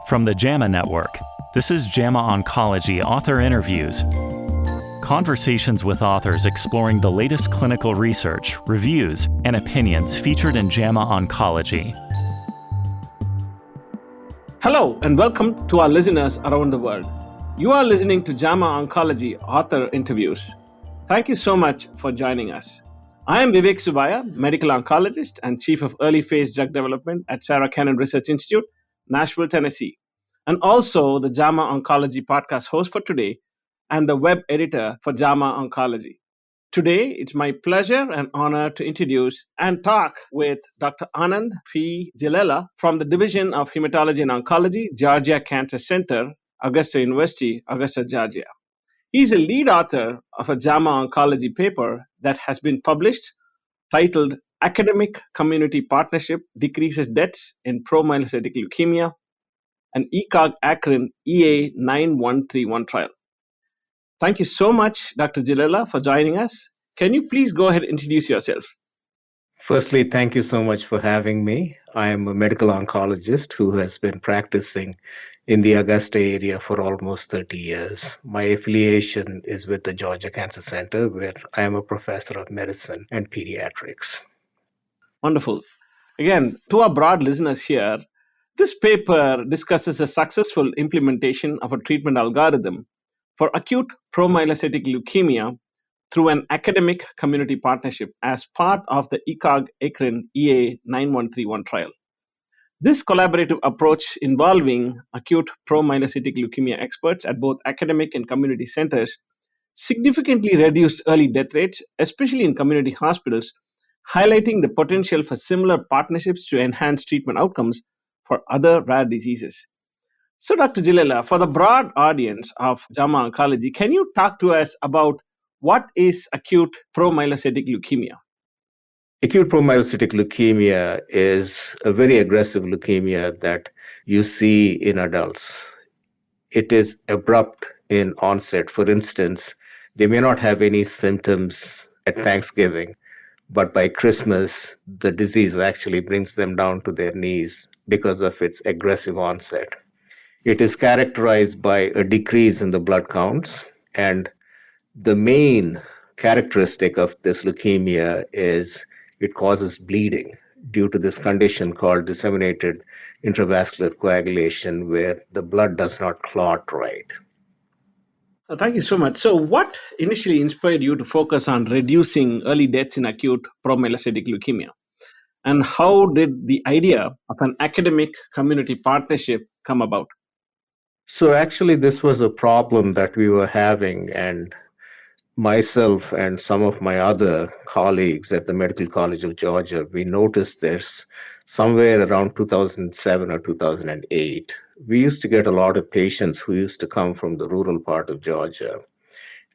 From the JAMA Network, this is JAMA Oncology Author Interviews. Conversations with authors exploring the latest clinical research, reviews, and opinions featured in JAMA Oncology. Hello, and welcome to our listeners around the world. You are listening to JAMA Oncology Author Interviews. Thank you so much for joining us. I am Vivek Subbiah, medical oncologist and Chief of Early Phase Drug Development at Sarah Cannon Research Institute, Nashville, Tennessee, and also the JAMA Oncology podcast host for today and the web editor for JAMA Oncology. Today, it's my pleasure and honor to introduce and talk with Dr. Anand P. Jillella from the Division of Hematology and Oncology, Georgia Cancer Center, Augusta University, Augusta, Georgia. He's a lead author of a JAMA Oncology paper that has been published titled Academic Community Partnership Decreases Deaths in Promyelocytic Leukemia, an ECOG-ACRIN EA9131 trial. Thank you so much, Dr. Jillella, for joining us. Can you please go ahead and introduce yourself? Firstly, thank you so much for having me. I am a medical oncologist who has been practicing in the Augusta area for almost 30 years. My affiliation is with the Georgia Cancer Center, where I am a professor of medicine and pediatrics. Wonderful. Again, to our broad listeners here, this paper discusses a successful implementation of a treatment algorithm for acute promyelocytic leukemia through an academic community partnership as part of the ECOG-ACRIN EA9131 trial. This collaborative approach involving acute promyelocytic leukemia experts at both academic and community centers significantly reduced early death rates, especially in community hospitals, highlighting the potential for similar partnerships to enhance treatment outcomes for other rare diseases. So, Dr. Jillella, for the broad audience of JAMA Oncology, can you talk to us about what is acute promyelocytic leukemia? Acute promyelocytic leukemia is a very aggressive leukemia that you see in adults. It is abrupt in onset. For instance, they may not have any symptoms at Thanksgiving, but by Christmas, the disease actually brings them down to their knees because of its aggressive onset. It is characterized by a decrease in the blood counts, and the main characteristic of this leukemia is it causes bleeding due to this condition called disseminated intravascular coagulation, where the blood does not clot right. Thank you so much. So, what initially inspired you to focus on reducing early deaths in acute promyelocytic leukemia? And how did the idea of an academic community partnership come about? So actually, this was a problem that we were having, and myself and some of my other colleagues at the Medical College of Georgia, we noticed this somewhere around 2007 or 2008. We used to get a lot of patients who used to come from the rural part of Georgia,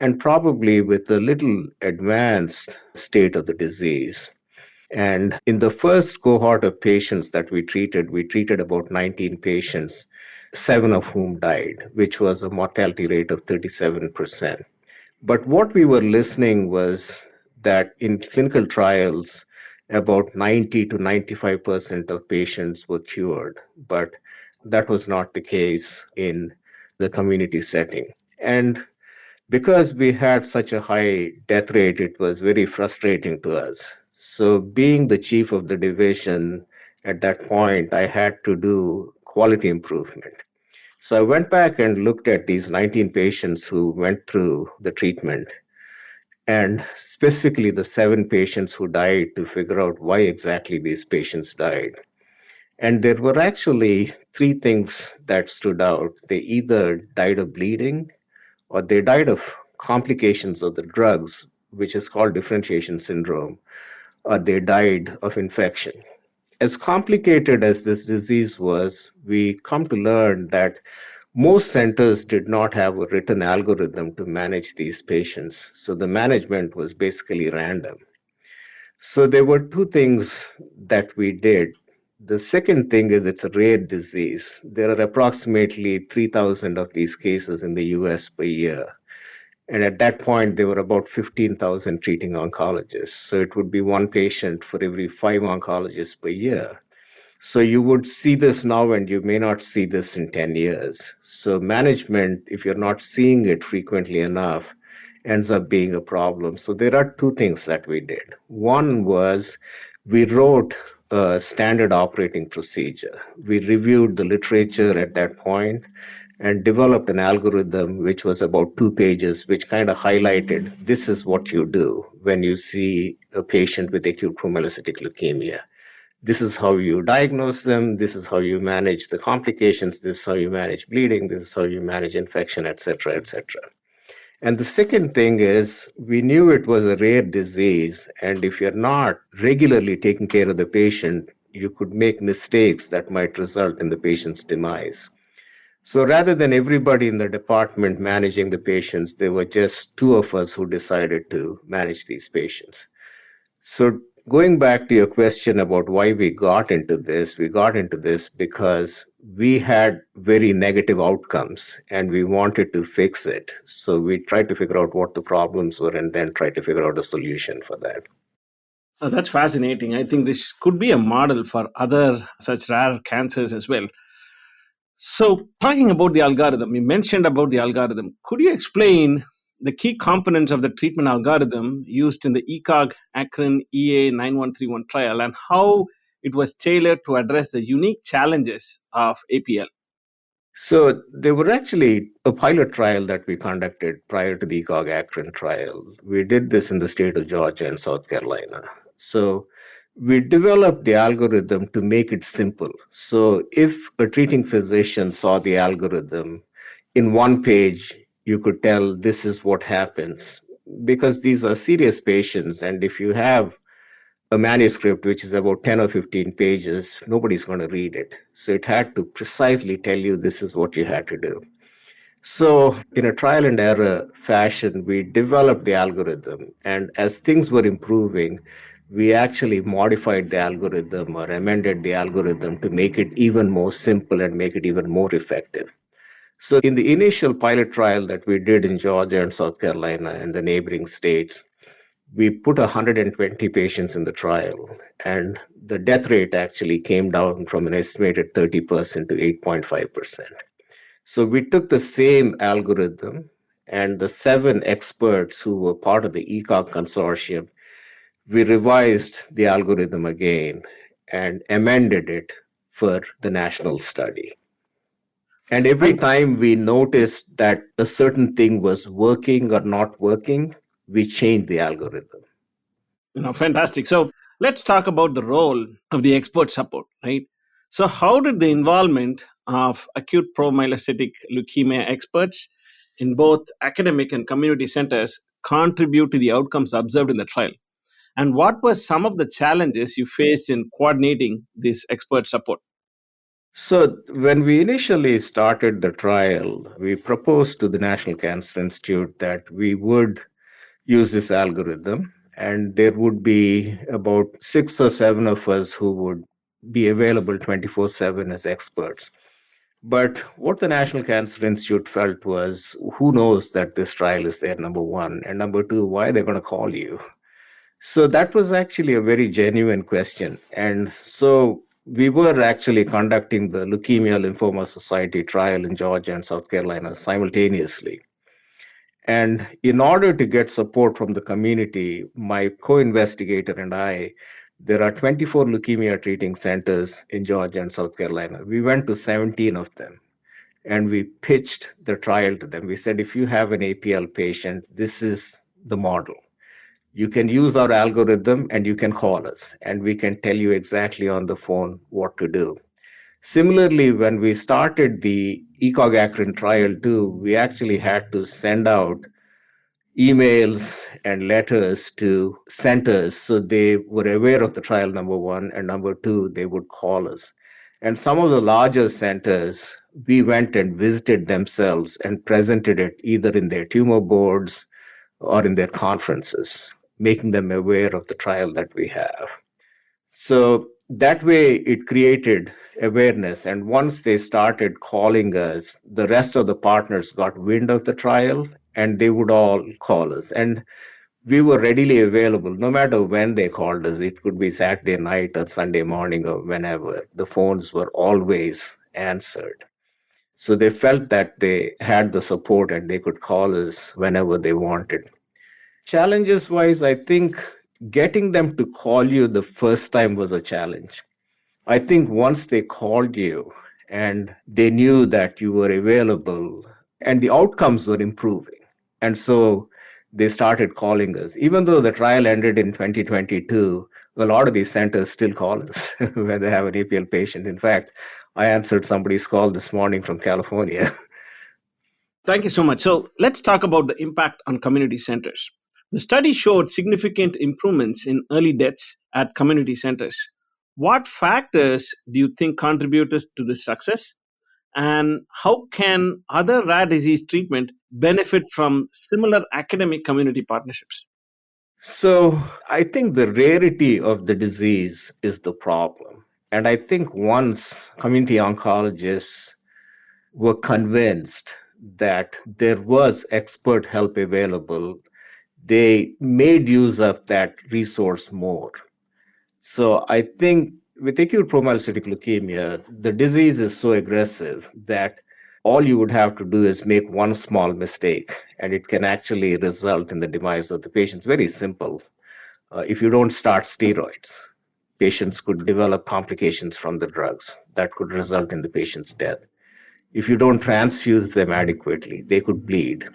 and probably with a little advanced state of the disease. And in the first cohort of patients that we treated about 19 patients, 7 of whom died, which was a mortality rate of 37%. But what we were listening was that in clinical trials, about 90 to 95% of patients were cured, but that was not the case in the community setting. And because we had such a high death rate, it was very frustrating to us. So being the chief of the division at that point, I had to do quality improvement. So I went back and looked at these 19 patients who went through the treatment, and specifically the 7 patients who died, to figure out why exactly these patients died. And there were actually 3 things that stood out. They either died of bleeding, or they died of complications of the drugs, which is called differentiation syndrome, or they died of infection. As complicated as this disease was, we come to learn that most centers did not have a written algorithm to manage these patients. So the management was basically random. So there were 2 things that we did. The second thing is it's a rare disease. There are approximately 3,000 of these cases in the US per year. And at that point, there were about 15,000 treating oncologists. So it would be 1 patient for every 5 oncologists per year. So you would see this now and you may not see this in 10 years. So management, if you're not seeing it frequently enough, ends up being a problem. So there are two things that we did. One was we wrote a standard operating procedure. We reviewed the literature at that point and developed an algorithm which was about 2 pages, which kind of highlighted this is what you do when you see a patient with acute promyelocytic leukemia. This is how you diagnose them. This is how you manage the complications. This is how you manage bleeding. This is how you manage infection, et cetera, et cetera. And the second thing is we knew it was a rare disease. And if you're not regularly taking care of the patient, you could make mistakes that might result in the patient's demise. So rather than everybody in the department managing the patients, there were just two of us who decided to manage these patients. So going back to your question about why we got into this because we had very negative outcomes and we wanted to fix it. So we tried to figure out what the problems were and then try to figure out a solution for that. That's fascinating. I think this could be a model for other such rare cancers as well. So, talking about the algorithm, you mentioned about the algorithm. Could you explain the key components of the treatment algorithm used in the ECOG-ACRIN EA9131 trial and how it was tailored to address the unique challenges of APL? So there were actually a pilot trial that we conducted prior to the ECOG-ACRIN trial. We did this in the state of Georgia and South Carolina. So we developed the algorithm to make it simple. So if a treating physician saw the algorithm, in one page, you could tell this is what happens. Because these are serious patients, and if you have a manuscript which is about 10 or 15 pages, nobody's going to read it. So it had to precisely tell you this is what you had to do. So in a trial and error fashion, we developed the algorithm. And as things were improving, we actually modified the algorithm or amended the algorithm to make it even more simple and make it even more effective. So in the initial pilot trial that we did in Georgia and South Carolina and the neighboring states, we put 120 patients in the trial, and the death rate actually came down from an estimated 30% to 8.5%. So we took the same algorithm, and the 7 experts who were part of the ECOG consortium, we revised the algorithm again and amended it for the national study. And every time we noticed that a certain thing was working or not working, we changed the algorithm. Fantastic. So let's talk about the role of the expert support, right? So how did the involvement of acute promyelocytic leukemia experts in both academic and community centers contribute to the outcomes observed in the trial? And what were some of the challenges you faced in coordinating this expert support? So, when we initially started the trial, we proposed to the National Cancer Institute that we would use this algorithm, and there would be about 6 or 7 of us who would be available 24/7 as experts. But what the National Cancer Institute felt was who knows that this trial is there, number one, and number two, why are they going to call you? So that was actually a very genuine question. And so we were actually conducting the Leukemia Lymphoma Society trial in Georgia and South Carolina simultaneously. And in order to get support from the community, my co-investigator and I, there are 24 leukemia treating centers in Georgia and South Carolina. We went to 17 of them and we pitched the trial to them. We said, if you have an APL patient, this is the model. You can use our algorithm and you can call us and we can tell you exactly on the phone what to do. Similarly, when we started the ECOG-ACRIN trial too, we actually had to send out emails and letters to centers so they were aware of the trial, number one, and number two, they would call us. And some of the larger centers, we went and visited themselves and presented it either in their tumor boards or in their conferences, making them aware of the trial that we have. So that way it created awareness. And once they started calling us, the rest of the partners got wind of the trial and they would all call us. And we were readily available no matter when they called us. It could be Saturday night or Sunday morning or whenever. The phones were always answered. So they felt that they had the support and they could call us whenever they wanted. Challenges wise, I think getting them to call you the first time was a challenge. I think once they called you and they knew that you were available and the outcomes were improving. And so they started calling us. Even though the trial ended in 2022, a lot of these centers still call us when they have an APL patient. In fact, I answered somebody's call this morning from California. Thank you so much. So let's talk about the impact on community centers. The study showed significant improvements in early deaths at community centers. What factors do you think contributed to this success? And how can other rare disease treatment benefit from similar academic community partnerships? So I think the rarity of the disease is the problem. And I think once community oncologists were convinced that there was expert help available, they made use of that resource more. So I think with acute promyelocytic leukemia, the disease is so aggressive that all you would have to do is make one small mistake, and it can actually result in the demise of the patient. It's very simple. If you don't start steroids, patients could develop complications from the drugs that could result in the patient's death. If you don't transfuse them adequately, they could bleed.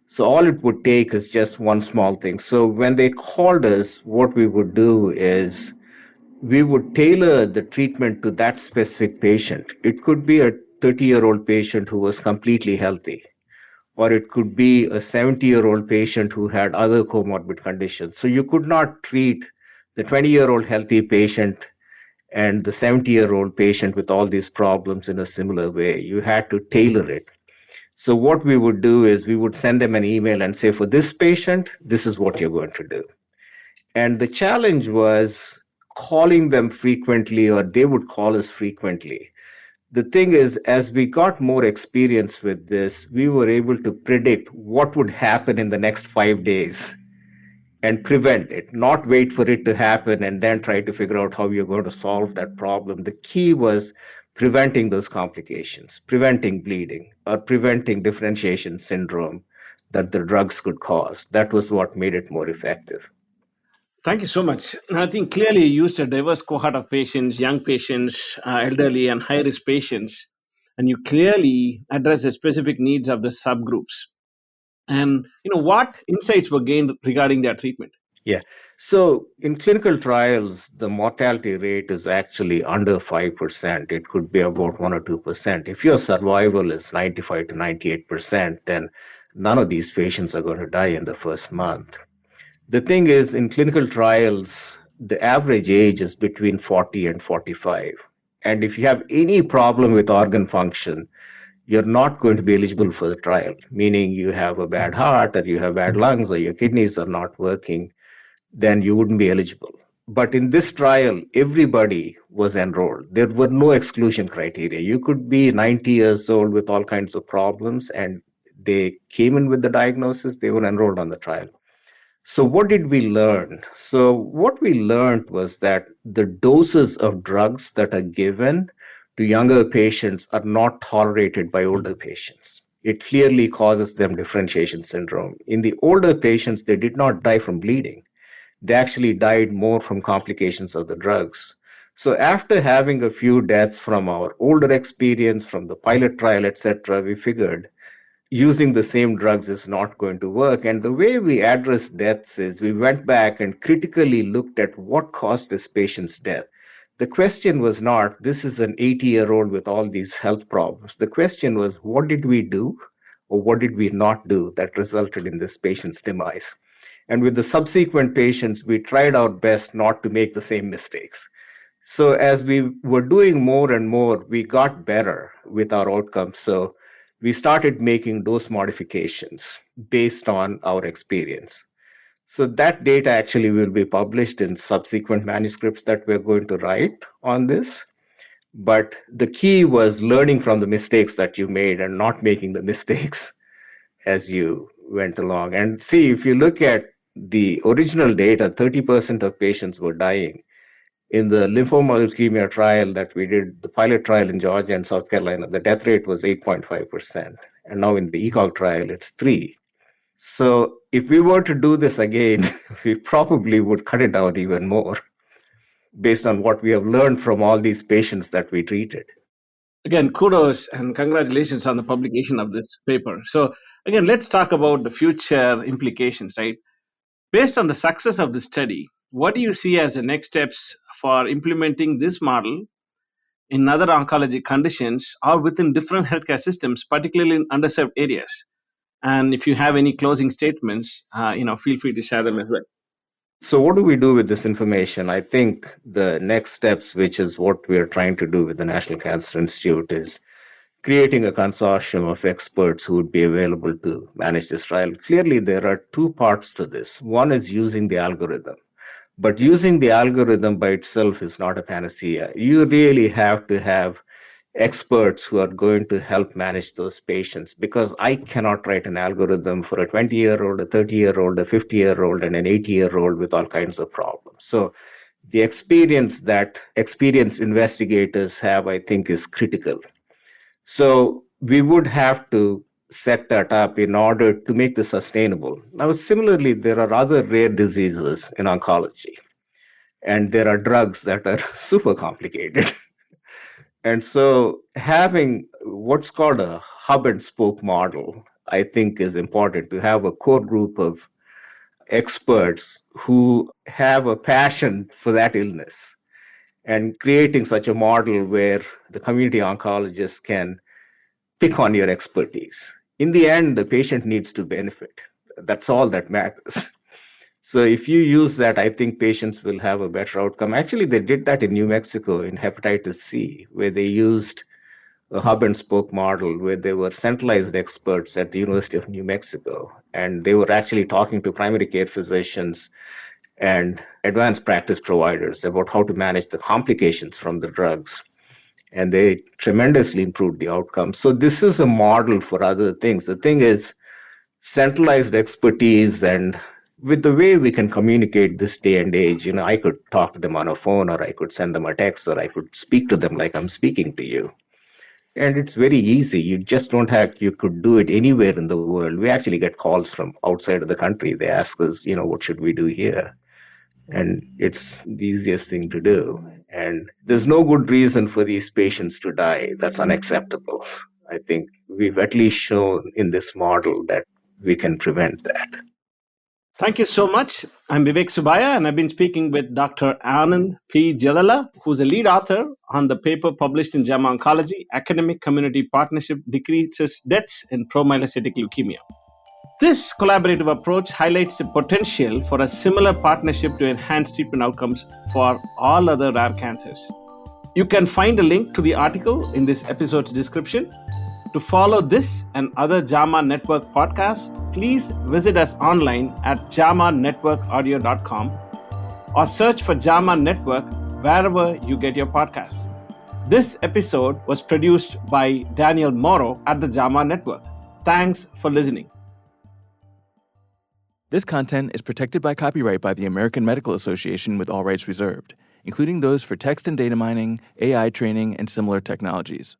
So all it would take is just one small thing. So when they called us, what we would do is we would tailor the treatment to that specific patient. It could be a 30-year-old patient who was completely healthy, or it could be a 70-year-old patient who had other comorbid conditions. So you could not treat the 20-year-old healthy patient and the 70-year-old patient with all these problems in a similar way. You had to tailor it. So what we would do is we would send them an email and say, for this patient, this is what you're going to do. And the challenge was calling them frequently, or they would call us frequently. The thing is, as we got more experience with this, we were able to predict what would happen in the next 5 days and prevent it, not wait for it to happen and then try to figure out how you're going to solve that problem. The key was preventing those complications, preventing bleeding, or preventing differentiation syndrome that the drugs could cause. That was what made it more effective. Thank you so much. I think clearly you used a diverse cohort of patients, young patients, elderly, and high risk patients, and you clearly address the specific needs of the subgroups. And what insights were gained regarding their treatment? Yeah. So in clinical trials, the mortality rate is actually under 5%. It could be about 1 or 2%. If your survival is 95 to 98%, then none of these patients are going to die in the first month. The thing is, in clinical trials, the average age is between 40 and 45. And if you have any problem with organ function, you're not going to be eligible for the trial, meaning you have a bad heart or you have bad lungs or your kidneys are not working, then you wouldn't be eligible. But in this trial, everybody was enrolled. There were no exclusion criteria. You could be 90 years old with all kinds of problems, and they came in with the diagnosis, they were enrolled on the trial. So what did we learn? So what we learned was that the doses of drugs that are given to younger patients are not tolerated by older patients. It clearly causes them differentiation syndrome. In the older patients, they did not die from bleeding. They actually died more from complications of the drugs. So after having a few deaths from our older experience, from the pilot trial, etc., we figured using the same drugs is not going to work. And the way we address deaths is we went back and critically looked at what caused this patient's death. The question was not, this is an 80-year-old with all these health problems. The question was, what did we do or what did we not do that resulted in this patient's demise? And with the subsequent patients, we tried our best not to make the same mistakes. So as we were doing more and more, we got better with our outcomes. So we started making dose modifications based on our experience. So that data actually will be published in subsequent manuscripts that we're going to write on this. But the key was learning from the mistakes that you made and not making the mistakes as you went along. And see, if you look at the original data, 30% of patients were dying. In the lymphoma leukemia trial that we did, the pilot trial in Georgia and South Carolina, the death rate was 8.5%. And now in the ECOG trial, it's 3. So if we were to do this again, we probably would cut it down even more based on what we have learned from all these patients that we treated. Again, kudos and congratulations on the publication of this paper. So again, let's talk about the future implications, right? Based on the success of this study, what do you see as the next steps for implementing this model in other oncology conditions or within different healthcare systems, particularly in underserved areas? And if you have any closing statements, feel free to share them as well. So what do we do with this information? I think the next steps, which is what we are trying to do with the National Cancer Institute, is creating a consortium of experts who would be available to manage this trial. Clearly, there are 2 parts to this. One is using the algorithm. But using the algorithm by itself is not a panacea. You really have to have experts who are going to help manage those patients, because I cannot write an algorithm for a 20-year-old, a 30-year-old, a 50-year-old, and an 80-year-old with all kinds of problems. So the experience that experienced investigators have, I think, is critical. So we would have to set that up in order to make this sustainable. Now, similarly, there are other rare diseases in oncology, and there are drugs that are super complicated. And so having what's called a hub and spoke model, I think, is important, to have a core group of experts who have a passion for that illness, and creating such a model where the community oncologists can pick on your expertise. In the end, the patient needs to benefit. That's all that matters. So if you use that, I think patients will have a better outcome. Actually, they did that in New Mexico in hepatitis C, where they used a hub and spoke model where they were centralized experts at the University of New Mexico. And they were actually talking to primary care physicians and advanced practice providers about how to manage the complications from the drugs. And they tremendously improved the outcome. So this is a model for other things. The thing is, centralized expertise, and with the way we can communicate this day and age, I could talk to them on a phone, or I could send them a text, or I could speak to them like I'm speaking to you. And it's very easy. You just don't have, you could do it anywhere in the world. We actually get calls from outside of the country. They ask us, what should we do here? And it's the easiest thing to do. And there's no good reason for these patients to die. That's unacceptable. I think we've at least shown in this model that we can prevent that. Thank you so much. I'm Vivek Subbiah, and I've been speaking with Dr. Anand P. Jillella, who's a lead author on the paper published in JAMA Oncology, Academic-Community Partnership Decreases Deaths in Promyelocytic Leukemia. This collaborative approach highlights the potential for a similar partnership to enhance treatment outcomes for all other rare cancers. You can find a link to the article in this episode's description. To follow this and other JAMA Network podcasts, please visit us online at jamanetworkaudio.com or search for JAMA Network wherever you get your podcasts. This episode was produced by Daniel Morrow at the JAMA Network. Thanks for listening. This content is protected by copyright by the American Medical Association with all rights reserved, including those for text and data mining, AI training, and similar technologies.